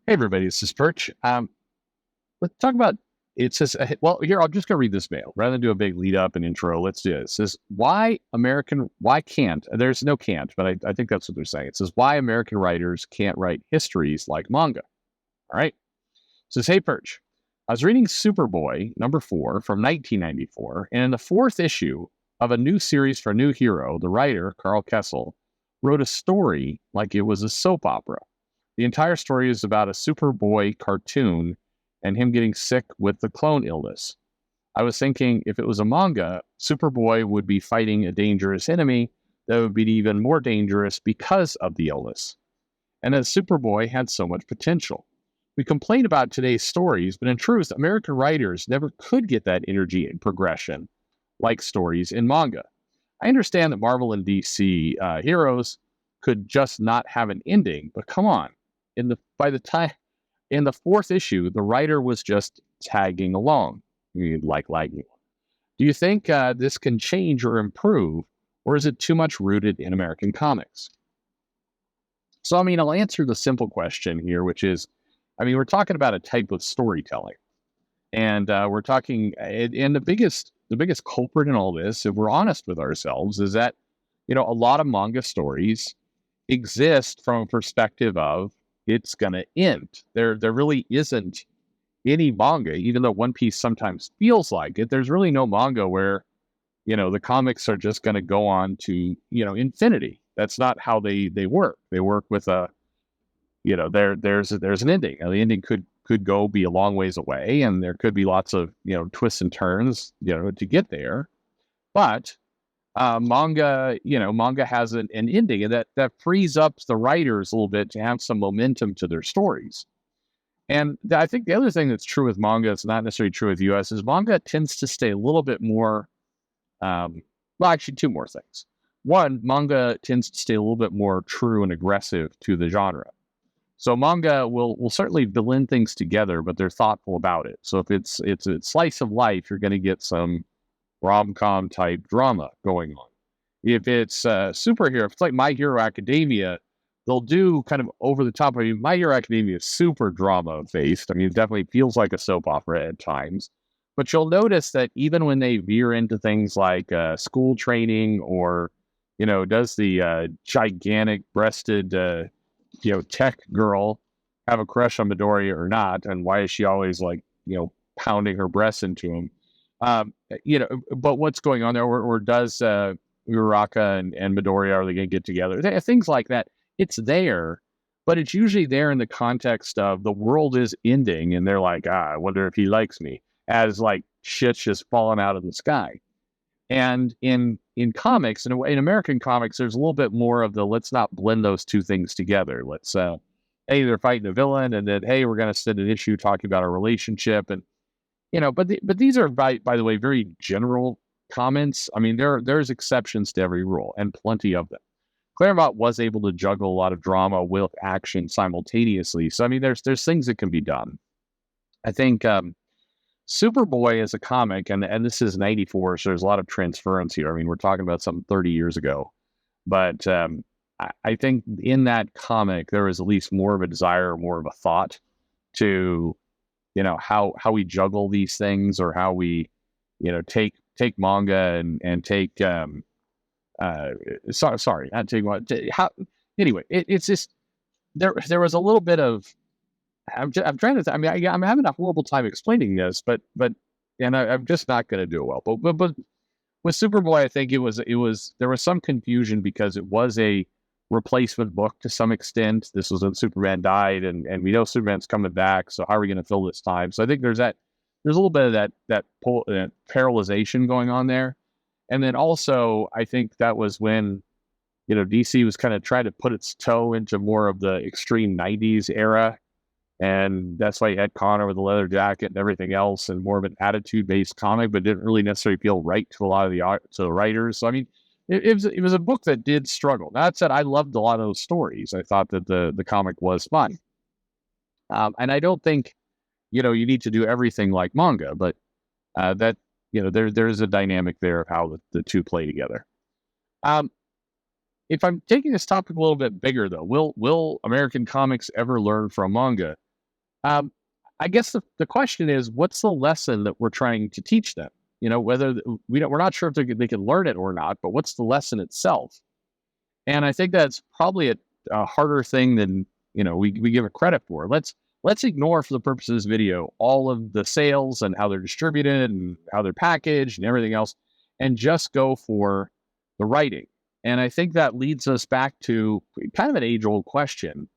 Hey everybody, this is Perch. Let's talk about it says well here I'm just gonna read this mail rather than do a big lead up and intro. Let's do it. It says why can't there's no can't, but I think that's what they're saying. It says why American writers can't write histories like manga. All right. It says, hey Perch. I was reading Superboy #4 from 1994, and in the fourth issue of a new series for a new hero, the writer, Carl Kessel, wrote a story like it was a soap opera. The entire story is about a Superboy cartoon and him getting sick with the clone illness. I was thinking if it was a manga, Superboy would be fighting a dangerous enemy that would be even more dangerous because of the illness. And that Superboy had so much potential. We complain about today's stories, but in truth, American writers never could get that energy and progression like stories in manga. I understand that Marvel and DC heroes could just not have an ending, but come on. By the time in the fourth issue, the writer was just tagging along, like lagging. Do you think this can change or improve, or is it too much rooted in American comics? So, I'll answer the simple question here, which is, we're talking about a type of storytelling, and we're talking, and the biggest culprit in all this, if we're honest with ourselves, is that a lot of manga stories exist from a perspective of it's going to end. There really isn't any manga, even though One Piece sometimes feels like it. There's really no manga where the comics are just going to go on to infinity. That's not how they work. They work with a there's an ending. Now, the ending could go be a long ways away, and there could be lots of twists and turns to get there. But manga has an ending, and that frees up the writers a little bit to have some momentum to their stories. And I think the other thing that's true with manga, it's not necessarily true with US, is manga tends to stay a little bit more, well, actually, two more things. One, manga tends to stay a little bit more true and aggressive to the genre. So manga will certainly blend things together, but they're thoughtful about it. So if it's a slice of life, you're going to get some rom-com type drama going on. If it's superhero, if it's like My Hero Academia, they'll do kind of over the top. My Hero Academia is super drama based. It definitely feels like a soap opera at times. But you'll notice that even when they veer into things like school training, or does the gigantic breasted tech girl have a crush on Midoriya or not, and why is she always pounding her breasts into him? But what's going on there, or does Uraraka and Midoriya, are they going to get together? Things like that. It's there, but it's usually there in the context of the world is ending, and they're like, I wonder if he likes me, as like shit's just falling out of the sky. And in comics, in American comics, there's a little bit more of the let's not blend those two things together. Let's hey, they're fighting a villain, and then hey, we're going to send an issue talking about a relationship, and but these are by the way very general comments. There's exceptions to every rule, and plenty of them. Claremont was able to juggle a lot of drama with action simultaneously. So there's things that can be done. I think Superboy is a comic, and this is 94, so there's a lot of transference here. We're talking about something 30 years ago. But I think in that comic, there is at least more of a desire, more of a thought to, how we juggle these things, or how we, take manga and take, sorry, not take manga. Anyway, it's just, there was a little bit of, I'm trying to. I'm having a horrible time explaining this, but I'm just not going to do it well. But with Superboy, I think it was there was some confusion because it was a replacement book to some extent. This was when Superman died, and we know Superman's coming back. So how are we going to fill this time? So I think there's a little bit of that parallelization going on there, and then also I think that was when DC was kind of trying to put its toe into more of the extreme '90s era. And that's why you had Connor with the leather jacket and everything else, and more of an attitude-based comic, but didn't really necessarily feel right to a lot of the writers. So it was a book that did struggle. That said, I loved a lot of those stories. I thought that the comic was fun, and I don't think you need to do everything like manga, but that there's a dynamic there of how the two play together. If I'm taking this topic a little bit bigger, though, will American comics ever learn from manga? Um, I guess the question is, what's the lesson that we're trying to teach them? Whether we're not sure if they can learn it or not, but what's the lesson itself? And I think that's probably a harder thing than we give it credit for. Let's ignore, for the purpose of this video, all of the sales and how they're distributed and how they're packaged and everything else, and just go for the writing. And I think that leads us back to kind of an age-old question,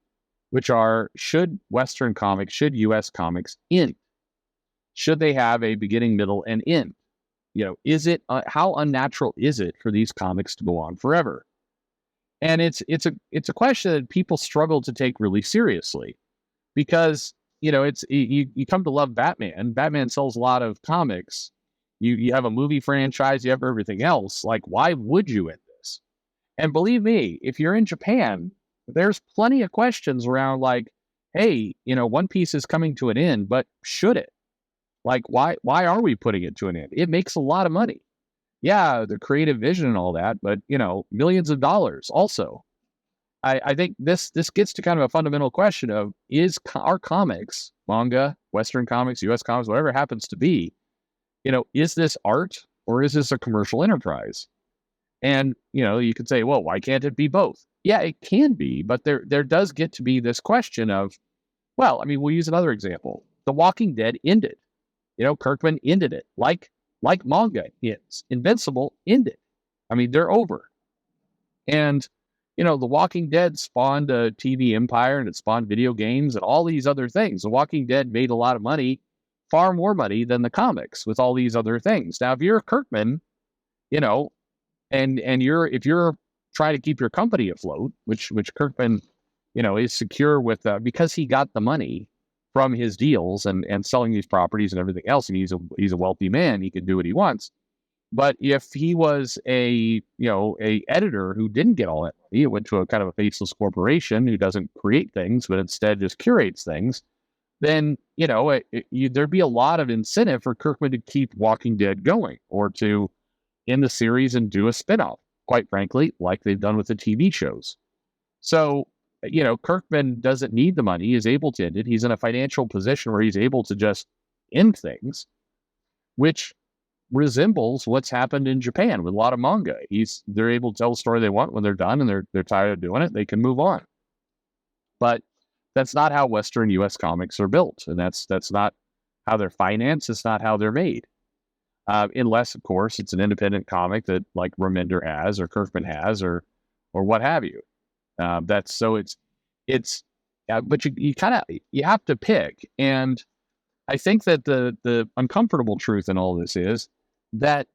which are, should Western comics, should US comics end? Should they have a beginning, middle, and end? Is it how unnatural is it for these comics to go on forever? And it's a question that people struggle to take really seriously, because it's you come to love Batman. Batman sells a lot of comics. You have a movie franchise, you have everything else. Like, why would you end this? And believe me, if you're in Japan, there's plenty of questions around, like, hey, One Piece is coming to an end, but should it? Like, why are we putting it to an end? It makes a lot of money. Yeah, the creative vision and all that, but millions of dollars also. I think this gets to kind of a fundamental question of, our comics, manga, Western comics, US comics, whatever it happens to be, is this art or is this a commercial enterprise? And you could say, well, why can't it be both? Yeah, it can be, but there does get to be this question of, well, I mean, we'll use another example. The Walking Dead ended. Kirkman ended it. Like manga ends. Invincible ended. I mean, they're over. And, The Walking Dead spawned a TV empire, and it spawned video games and all these other things. The Walking Dead made a lot of money, far more money than the comics, with all these other things. Now, if you're Kirkman, and if you're trying to keep your company afloat, which Kirkman, is secure with, because he got the money from his deals and selling these properties and everything else, and he's a wealthy man, he can do what he wants. But if he was a editor who didn't get all that money, it went to a kind of a faceless corporation who doesn't create things, but instead just curates things, then, there'd be a lot of incentive for Kirkman to keep Walking Dead going, or to end the series and do a spinoff, quite frankly, like they've done with the TV shows. So, Kirkman doesn't need the money. He's able to end it. He's in a financial position where he's able to just end things, which resembles what's happened in Japan with a lot of manga. They're able to tell the story they want when they're done, and they're tired of doing it. They can move on. But that's not how Western US comics are built, and that's not how they're financed. It's not how they're made. Unless, of course, it's an independent comic that, like, Remender has, or Kirkman has, or what have you. But you have to pick. And I think that the uncomfortable truth in all this is that,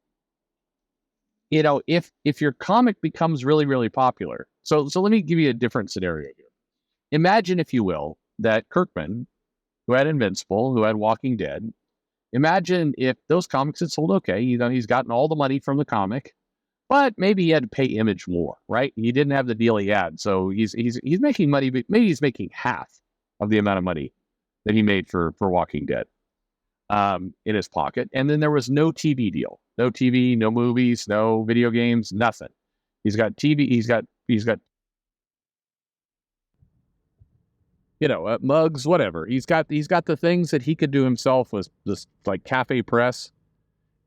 if your comic becomes really, really popular. So let me give you a different scenario here. Imagine, if you will, that Kirkman, who had Invincible, who had Walking Dead, imagine if those comics had sold okay. He's gotten all the money from the comic, but maybe he had to pay Image more, right? He didn't have the deal he had, so he's making money, but maybe he's making half of the amount of money that he made for Walking Dead in his pocket. And then there was no TV deal, no movies, no video games, nothing. He's got TV. He's got mugs, whatever. He's got the things that he could do himself, with this, like, cafe press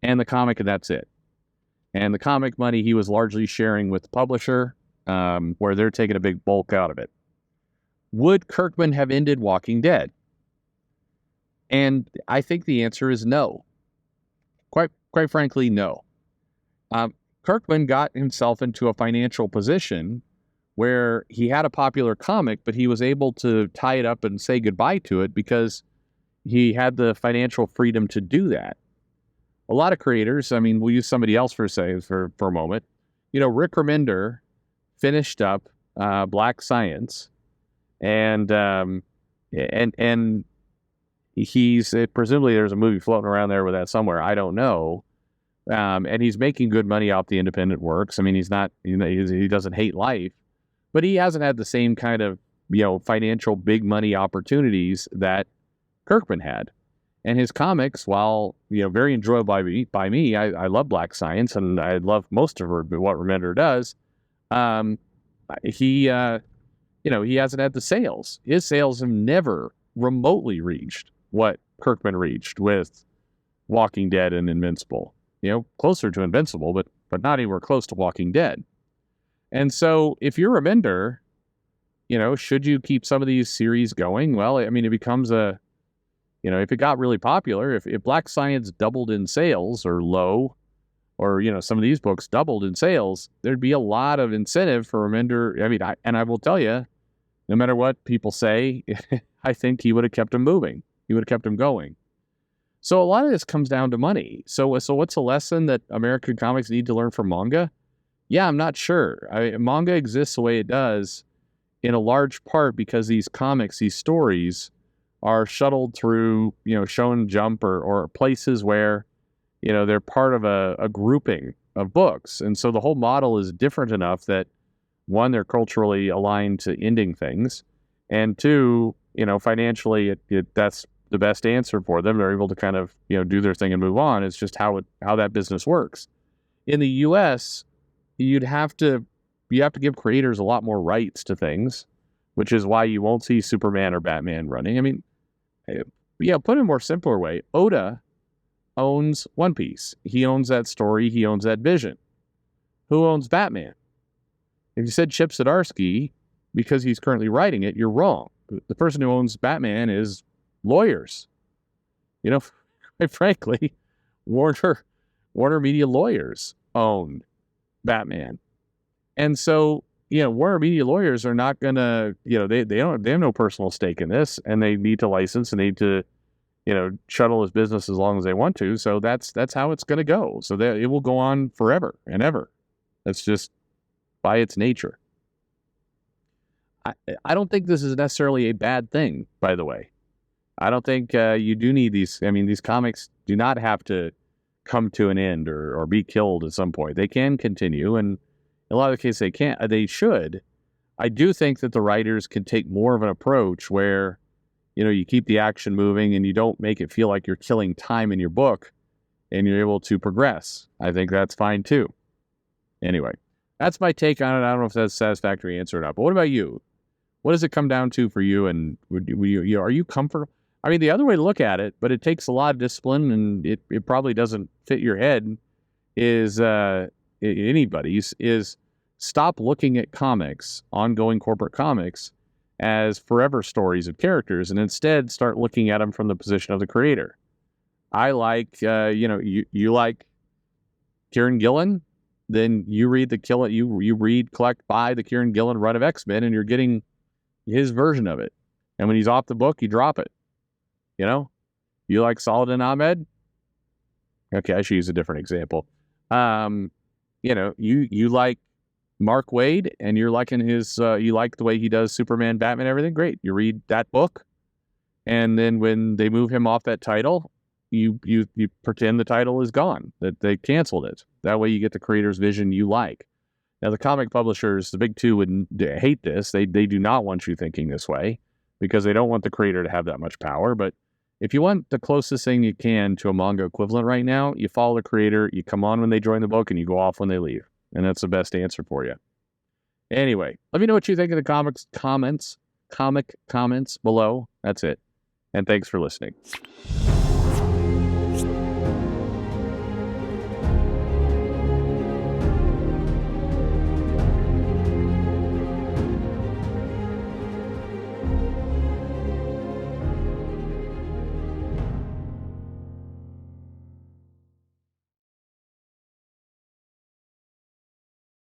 and the comic, and that's it. And the comic money he was largely sharing with the publisher, where they're taking a big bulk out of it. Would Kirkman have ended Walking Dead? And I think the answer is no. Quite frankly, no. Kirkman got himself into a financial position where he had a popular comic, but he was able to tie it up and say goodbye to it because he had the financial freedom to do that. A lot of creators, I mean, we'll use somebody else for a moment. Rick Remender finished up Black Science, and he's presumably there's a movie floating around there with that somewhere. I don't know. And he's making good money off the independent works. I mean, he's not, he doesn't hate life, but he hasn't had the same kind of, financial big money opportunities that Kirkman had. And his comics, while, very enjoyable by me, I love Black Science, and I love most of what Remender does. He hasn't had the sales. His sales have never remotely reached what Kirkman reached with Walking Dead and Invincible. Closer to Invincible, but not anywhere close to Walking Dead. And so if you're a vendor, should you keep some of these series going? Well, I mean, it becomes if it got really popular, if Black Science doubled in sales or low, or, some of these books doubled in sales, there'd be a lot of incentive for a vendor. I mean, I will tell you, no matter what people say, I think he would have kept them moving. He would have kept them going. So a lot of this comes down to money. So what's a lesson that American comics need to learn from manga? Yeah, I'm not sure. Manga exists the way it does in a large part because these comics, these stories, are shuttled through, Shonen Jump or places where, they're part of a grouping of books. And so the whole model is different enough that, one, they're culturally aligned to ending things, and two, financially, that's the best answer for them. They're able to kind of, do their thing and move on. It's just how that business works. In the U.S., you have to give creators a lot more rights to things, which is why you won't see Superman or Batman running. I mean, put in a more simpler way, Oda owns One Piece. He owns that story. He owns that vision. Who owns Batman? If you said Chip Zdarsky because he's currently writing it, you're wrong. The person who owns Batman is lawyers. Quite frankly, Warner Media lawyers own Batman. And so, Warner Media lawyers are not going to, they have no personal stake in this, and they need to license and need to, shuttle his business as long as they want to. So that's how it's going to go. So that it will go on forever and ever. That's just by its nature. I don't think this is necessarily a bad thing, by the way. I don't think you do need these. I mean, these comics do not have to come to an end or be killed at some point. They can continue, and in a lot of cases they can't. They should. I do think that the writers can take more of an approach where, you keep the action moving and you don't make it feel like you're killing time in your book, and you're able to progress. I think that's fine too. Anyway, that's my take on it. I don't know if that's a satisfactory answer or not. But what about you? What does it come down to for you? And are you comfortable? I mean, the other way to look at it, but it takes a lot of discipline, and it probably doesn't fit your head, is anybody's, is stop looking at comics, ongoing corporate comics, as forever stories of characters, and instead start looking at them from the position of the creator. I like, you like Kieran Gillen, then you read collect, buy the Kieran Gillen run of X-Men, and you're getting his version of it. And when he's off the book, you drop it. You like Saladin Ahmed? Okay, I should use a different example. You like Mark Waid, and you're liking his, you like the way he does Superman, Batman, everything. Great. You read that book, and then when they move him off that title, you pretend the title is gone, that they canceled it. That way you get the creator's vision you like. Now, the comic publishers, the big two, would hate this. They do not want you thinking this way because they don't want the creator to have that much power. But if you want the closest thing you can to a manga equivalent right now, you follow the creator, you come on when they join the book, and you go off when they leave. And that's the best answer for you. Anyway, let me know what you think in the comic comments below. That's it. And thanks for listening.